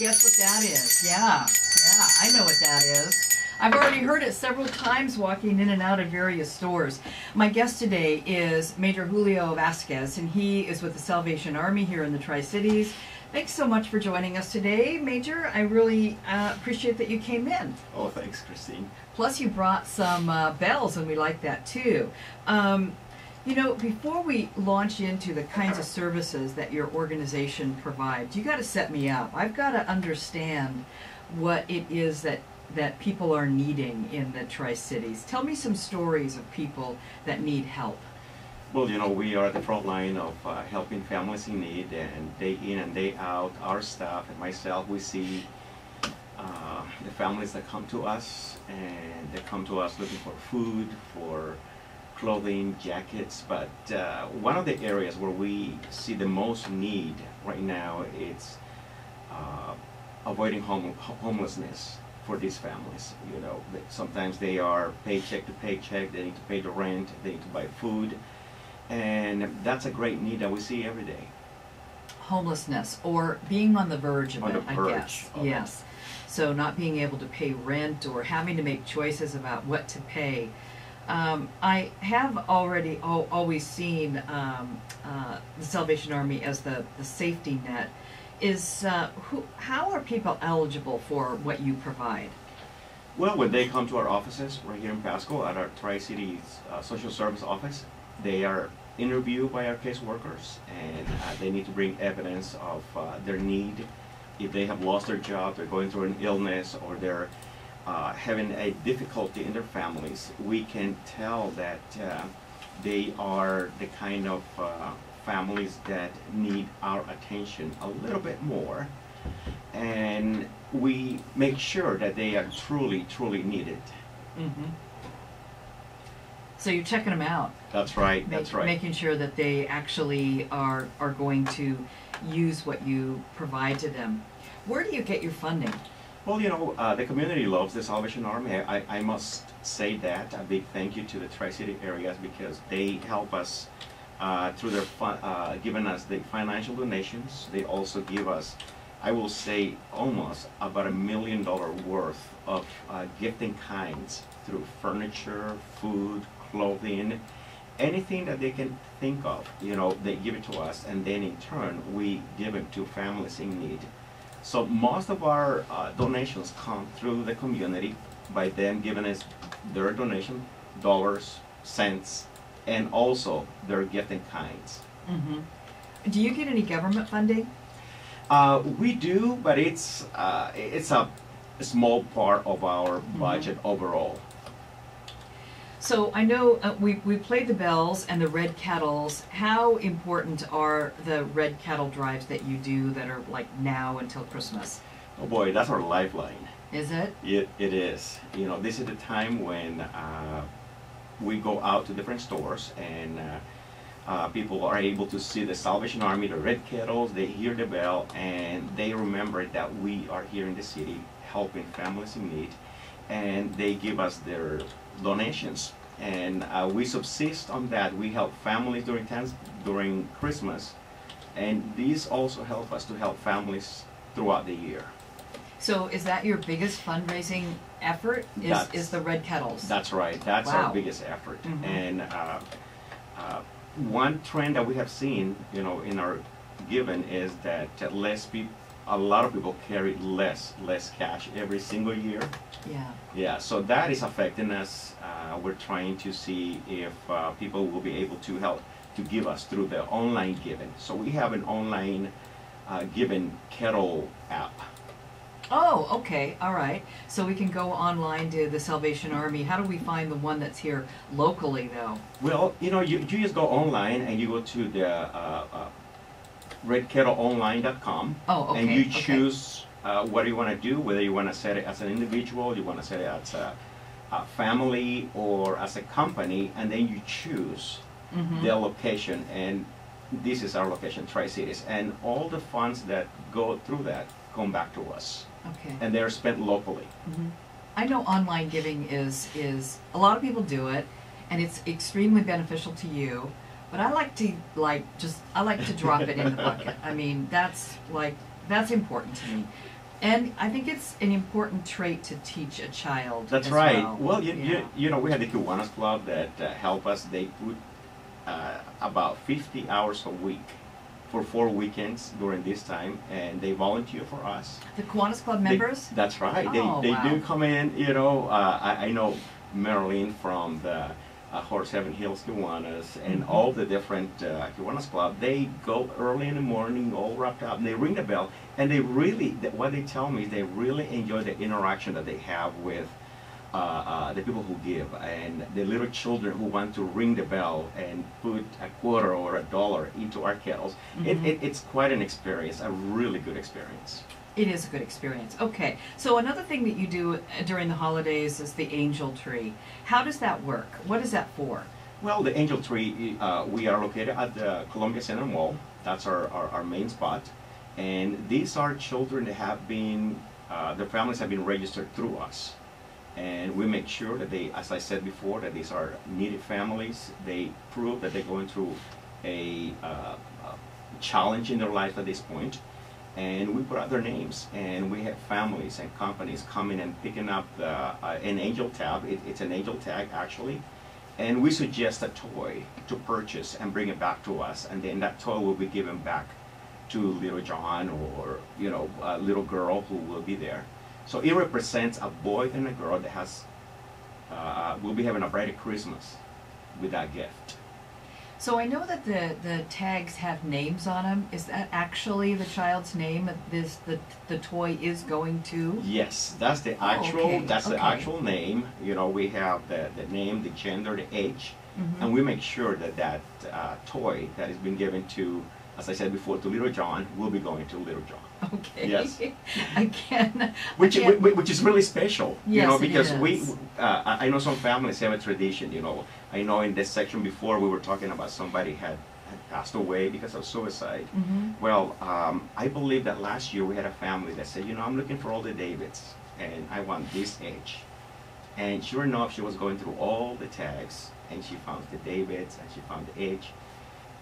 guess what that is? Yeah, I know what that is. I've already heard it several times walking in and out of various stores. My guest today is Major Julio Vasquez, and he is with the Salvation Army here in the Tri-Cities. Thanks so much for joining us today, Major. I really appreciate that you came in. Oh, thanks, Christine. Plus, you brought some bells, and we like that too. You know, before we launch into the kinds of services that your organization provides, you got to set me up. I've got to understand what it is that people are needing in the Tri-Cities. Tell me some stories of people that need help. Well, you know, we are at the front line of helping families in need, and day in and day out, our staff and myself, we see the families that come to us, and they come to us looking for food, for clothing, jackets, but one of the areas where we see the most need right now is avoiding homelessness for these families. You know, sometimes they are paycheck to paycheck, they need to pay the rent, they need to buy food, and that's a great need that we see every day. Homelessness, or being on the verge of it, I guess. Yes. It. So not being able to pay rent or having to make choices about what to pay. I have already always seen the Salvation Army as the safety net. How are people eligible for what you provide? Well, when they come to our offices right here in Pasco at our Tri-Cities Social Service Office, they are interviewed by our caseworkers, and they need to bring evidence of their need. If they have lost their job, they're going through an illness, or they're having a difficulty in their families, we can tell that they are the kind of families that need our attention a little bit more, and we make sure that they are truly needed. Mm-hmm. So you're checking them out. That's right. That's right. Making sure that they actually are going to use what you provide to them. Where do you get your funding? Well, you know, the community loves the Salvation Army. I must say that. A big thank you to the Tri-City areas, because they help us through their giving us the financial donations. They also give us, I will say, almost about $1 million worth of gifting kinds through furniture, food, clothing, anything that they can think of. You know, they give it to us, and then in turn we give it to families in need. So most of our donations come through the community by them giving us their donation, dollars, cents, and also their gifting kinds. Mm-hmm. Do you get any government funding? We do, but it's a small part of our budget overall. So I know we played the bells and the red kettles. How important are the red kettle drives that you do that are like now until Christmas? Oh boy, that's our lifeline. Is it? It is. You know, this is the time when we go out to different stores, and people are able to see the Salvation Army, the red kettles, they hear the bell, and they remember that we are here in the city helping families in need, and they give us their donations, and we subsist on that. We help families during Christmas, and these also help us to help families throughout the year. So is that your biggest fundraising effort, is the red kettles? That's right. That's Wow. our biggest effort. Mm-hmm. And one trend that we have seen, you know, in our giving is that a lot of people carry less cash every single year. Yeah. Yeah, so that is affecting us. We're trying to see if people will be able to help to give us through the online giving. So we have an online giving kettle app. Oh, okay, all right. So we can go online to the Salvation Army. How do we find the one that's here locally, though? Well, you know, you just go online and you go to the redkettleonline.com. Oh, okay. And you choose what you want to do, whether you want to set it as an individual, you want to set it as a family, or as a company, and then you choose the location. And this is our location, Tri-Cities, and all the funds that go through that come back to us. Okay. And they're spent locally. Mm-hmm. I know online giving is a lot of people do it, and it's extremely beneficial to you. But I like to drop it in the bucket. I mean, that's important to me. And I think it's an important trait to teach a child. That's as right. Well, You know, we had the Kiwanis Club that help us. They put about 50 hours a week for 4 weekends during this time, and they volunteer for us. The Kiwanis Club members? That's right. Oh, They wow. do come in, you know. I know Marilyn from the Horse Heaven Hills Kiwanis and all the different Kiwanis Club. They go early in the morning, all wrapped up, and they ring the bell. And they really, what they tell me is they really enjoy the interaction that they have with the people who give, and the little children who want to ring the bell and put a quarter or a dollar into our kettles. It's quite an experience, a really good experience. It is a good experience. Okay, so another thing that you do during the holidays is the angel tree. How does that work? What is that for? Well, the angel tree, we are located at the Columbia Center Mall. That's our main spot. And these are children that have been, their families have been registered through us. And we make sure that they, as I said before, that these are needed families. They prove that they're going through a challenge in their life at this point. And we put out their names, and we have families and companies coming and picking up an angel tab. It's an angel tag, actually. And we suggest a toy to purchase and bring it back to us. And then that toy will be given back to little John, or, you know, a little girl who will be there. So it represents a boy and a girl that has, will be having a brighter Christmas with that gift. So I know that the tags have names on them. Is that actually the child's name that the toy is going to? Yes, that's the actual, the actual name. You know, we have the name, the gender, the age, and we make sure that that toy that has been given to, as I said before, to little John, will be going to little John. Okay. Yes. Which Which is really special, you Yes, know, it because is. I know some families have a tradition, you know. I know in this section before we were talking about somebody had passed away because of suicide. Well, I believe that last year we had a family that said, you know, I'm looking for all the Davids, and I want this age. And sure enough, she was going through all the tags, and she found the Davids, and she found the age.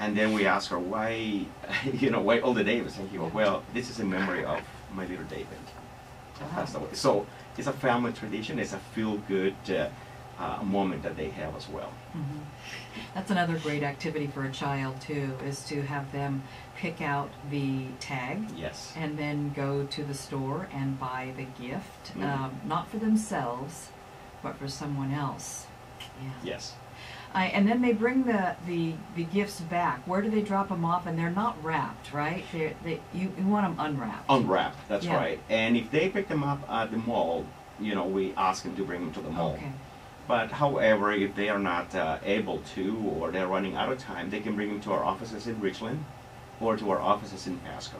And then we asked her, why, you know, why all the Davids? And she goes, well, this is in memory of my little David that passed away. So it's a family tradition. It's a feel-good moment that they have as well. That's another great activity for a child too, is to have them pick out the tag. Yes. And then go to the store and buy the gift, not for themselves, but for someone else. Yeah. Yes. And then they bring the gifts back. Where do they drop them off? And they're not wrapped, right? You want them unwrapped. Unwrapped, that's Yeah. right. And if they pick them up at the mall, you know, we ask them to bring them to the mall. Okay. But however, if they are not able to, or they're running out of time, they can bring them to our offices in Richland or to our offices in Pasco.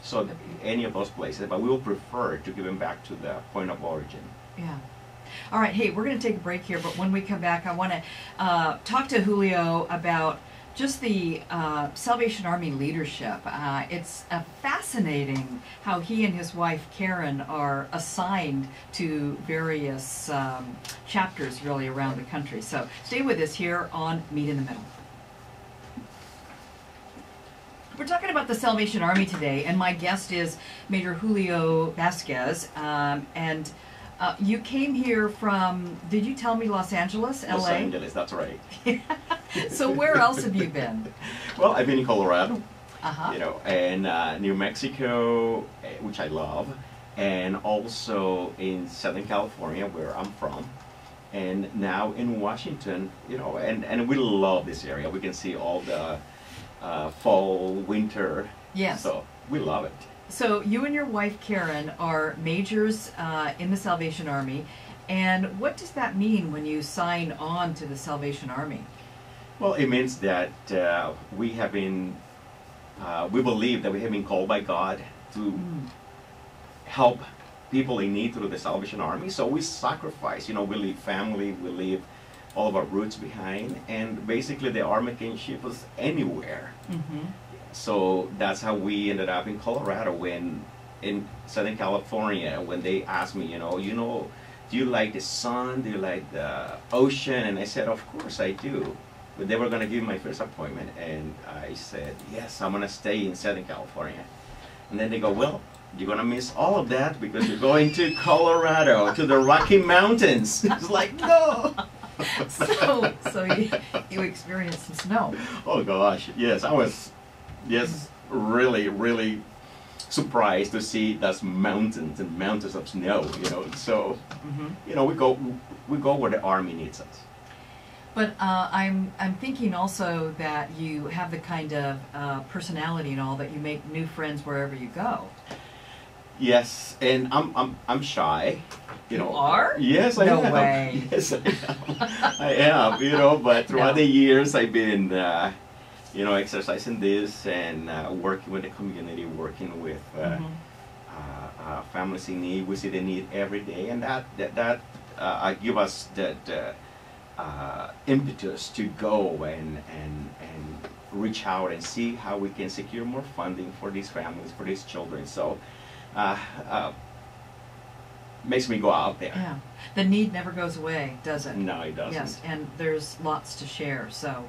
So any of those places, but we will prefer to give them back to the point of origin. Yeah. All right, hey, we're going to take a break here, but when we come back, I want to talk to Julio about just the Salvation Army leadership. It's fascinating how he and his wife, Karen, are assigned to various chapters really around the country. So stay with us here on Meet in the Middle. We're talking about the Salvation Army today, and my guest is Major Julio Vasquez, and you came here from, did you tell me Los Angeles, LA? Los Angeles, that's right. So where else have you been? Well, I've been in Colorado, you know, and New Mexico, which I love, and also in Southern California, where I'm from, and now in Washington, you know, and we love this area. We can see all the fall, winter. Yes. So we love it. So you and your wife Karen are majors in the Salvation Army, and what does that mean when you sign on to the Salvation Army? Well, it means that we have been, we believe that we have been called by God to help people in need through the Salvation Army. So we sacrifice, you know, we leave family, we leave all of our roots behind, and basically the Army can ship us anywhere. So that's how we ended up in Colorado, when in Southern California, when they asked me, you know, do you like the sun? Do you like the ocean? And I said, of course I do. But they were going to give me my first appointment, and I said, yes, I'm going to stay in Southern California. And then they go, well, you're gonna miss all of that because you're going to Colorado, to the Rocky Mountains. It's like, no. So you experienced some snow. Oh gosh, yes, I was just really, really surprised to see those mountains and mountains of snow, you know. So, you know, we go where the Army needs us. But I'm thinking also that you have the kind of personality and all that you make new friends wherever you go. Yes, and I'm shy. You know. Are? Yes, I am. No way. Yes, I am. I am. You know, but throughout the years, I've been, you know, exercising this and working with the community, working with families in need. We see the need every day, and that give us that impetus to go and reach out and see how we can secure more funding for these families, for these children. So. Makes me go out there. Yeah, the need never goes away, does it? No, it doesn't. Yes, and there's lots to share. So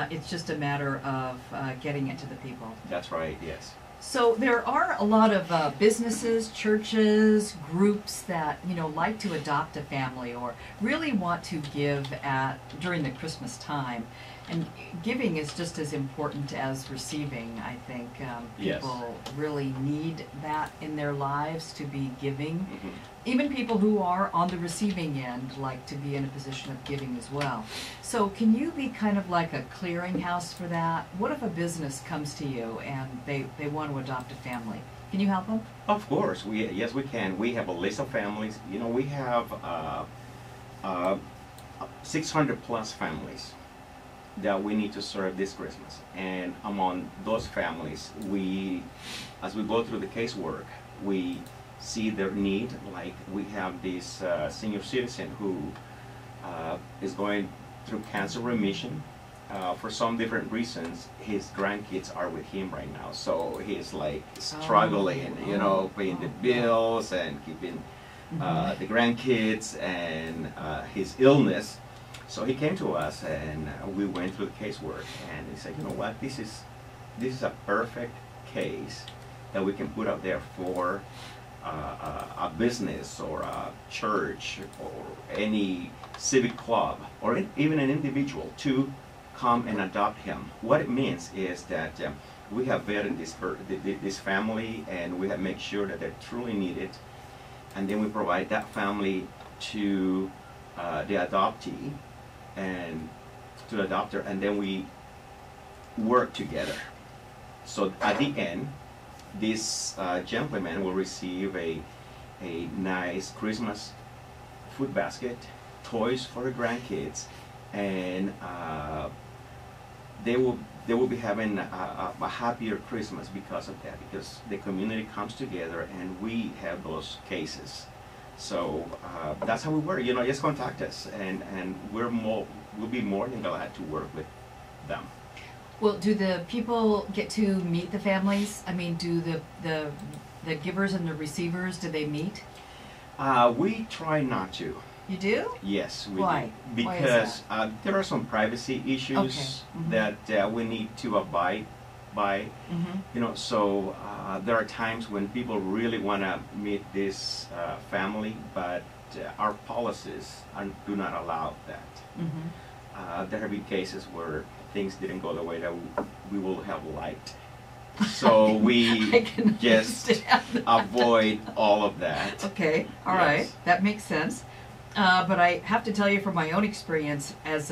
it's just a matter of getting it to the people. That's right. Yes. So there are a lot of businesses, churches, groups that like to adopt a family or really want to give during the Christmas time. And giving is just as important as receiving, I think. People really need that in their lives, to be giving. Even people who are on the receiving end like to be in a position of giving as well. So can you be kind of like a clearinghouse for that? What if a business comes to you and they want to adopt a family? Can you help them? Of course. Yes, we can. We have a list of families. You know, we have 600 plus families that we need to serve this Christmas. And among those families, as we go through the casework, we see their need. Like we have this senior citizen who is going through cancer remission. For some different reasons, his grandkids are with him right now. So he's like struggling, paying the bills and keeping the grandkids and his illness. So he came to us and we went through the casework, and he said, you know what, this is a perfect case that we can put out there for a business or a church or any civic club or even an individual to come and adopt him. What it means is that we have vetted this family, and we have made sure that they're truly needed, and then we provide that family to the adoptee and to the adopter, and then we work together. So at the end, this gentleman will receive a nice Christmas food basket, toys for the grandkids, and they will be having a happier Christmas because of that, because the community comes together and we have those cases. So that's how we work. Just contact us, and we'll be more than glad to work with them. Well, do the people get to meet the families? I mean, do the givers and the receivers, do they meet? We try not to. You do? Yes, we Why? do. Because there are some privacy issues that we need to abide by. So there are times when people really want to meet this family, but our policies do not allow that. There have been cases where things didn't go the way that we will have liked. So we just avoid all of that. Okay, all right, that makes sense. But I have to tell you from my own experience, as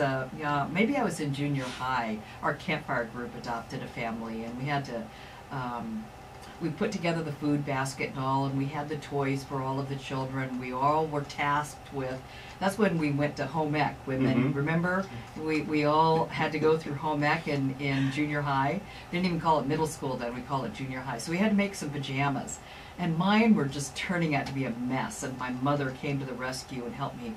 maybe I was in junior high, our campfire group adopted a family, and we had to, we put together the food basket and all, and we had the toys for all of the children. We all were tasked with, that's when we went to home ec, women, remember? We all had to go through home ec in junior high. They didn't even call it middle school then, we called it junior high. So we had to make some pajamas. And mine were just turning out to be a mess, and my mother came to the rescue and helped me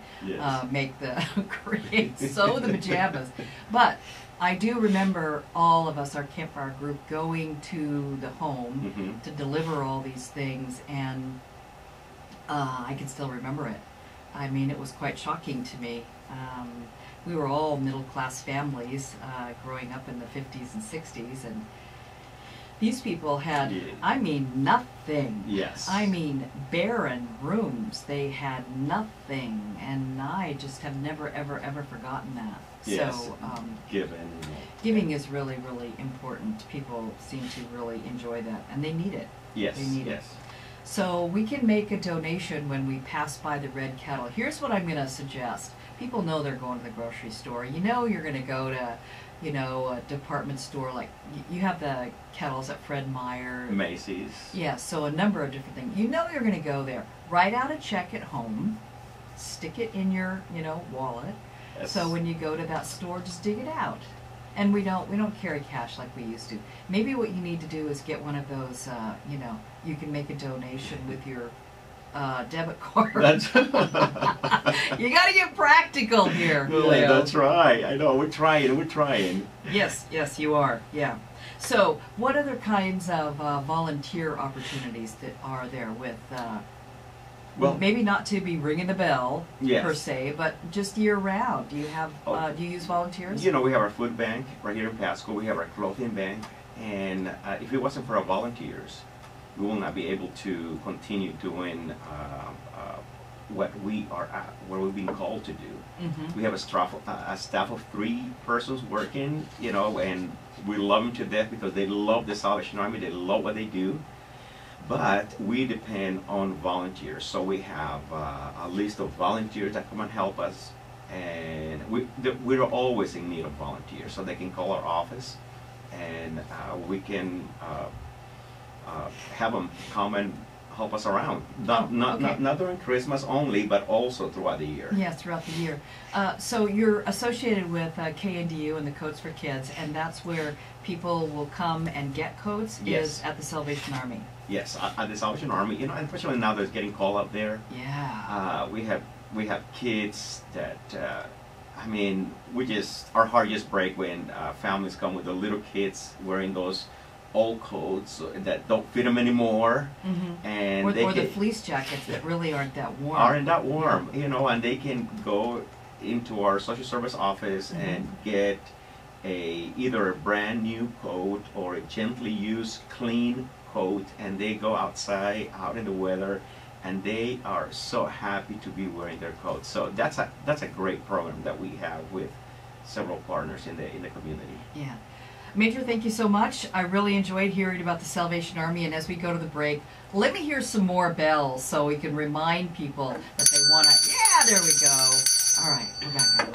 sew the pajamas. But I do remember all of us, our campfire group, going to the home to deliver all these things, and I can still remember it. I mean, it was quite shocking to me. We were all middle-class families growing up in the 50s and 60s, and These people had, Yeah. I mean, nothing. Yes. I mean, barren rooms. They had nothing, and I just have never, ever, ever forgotten that. Yes. So, Given. giving is really, really important. People seem to really enjoy that, and they need it. Yes. They need yes. it. So we can make a donation when we pass by the Red Kettle. Here's what I'm going to suggest. People know they're going to the grocery store. You know you're going to go to, you know, a department store like you have the Kettles at Fred Meyer. Macy's. Yeah, so a number of different things. You know you're going to go there. Write out a check at home. Stick it in your, you know, wallet. Yes. So when you go to that store, just dig it out. And we don't carry cash like we used to. Maybe what you need to do is get one of those, you know, you can make a donation with your debit card. That's You got to get practical here. Really, Leo. that's right. I know. We're trying. Yes, yes, you are. Yeah. So, what other kinds of volunteer opportunities that are there with? Well, maybe not to be ringing the bell Yes. per se, but just year round. Do you have? Do you use volunteers? You know, we have our food bank right here in Pasco. We have our clothing bank, and if it wasn't for our volunteers, we will not be able to continue doing what we've been called to do. Mm-hmm. We have a staff of 3 persons working, you know, and we love them to death because they love the Salvation Army. They love what they do. But we depend on volunteers. So we have a list of volunteers that come and help us. And we're always in need of volunteers. So they can call our office and we can have them come and help us around. Not during Christmas only, but also throughout the year. Yes, throughout the year. So you're associated with KNDU and the Coats for Kids, and that's where people will come and get coats. Yes. Is at the Salvation Army. Yes, at the Salvation Army, you know, and especially now there's getting called up there. Yeah. We have kids that, I mean, our heart just break when families come with the little kids wearing those old coats that don't fit them anymore, Mm-hmm. and Or they the fleece jackets that really aren't that warm. aren't that warm, you know, and they can go into our social service office Mm-hmm. and get either a brand new coat or a gently used clean coat, and they go outside out in the weather and they are so happy to be wearing their coats. So that's a great program that we have with several partners in the community. Yeah. Major, thank you so much. I really enjoyed hearing about the Salvation Army, and as we go to the break, let me hear some more bells so we can remind people that they want to. Yeah, there we go. All right, we're back.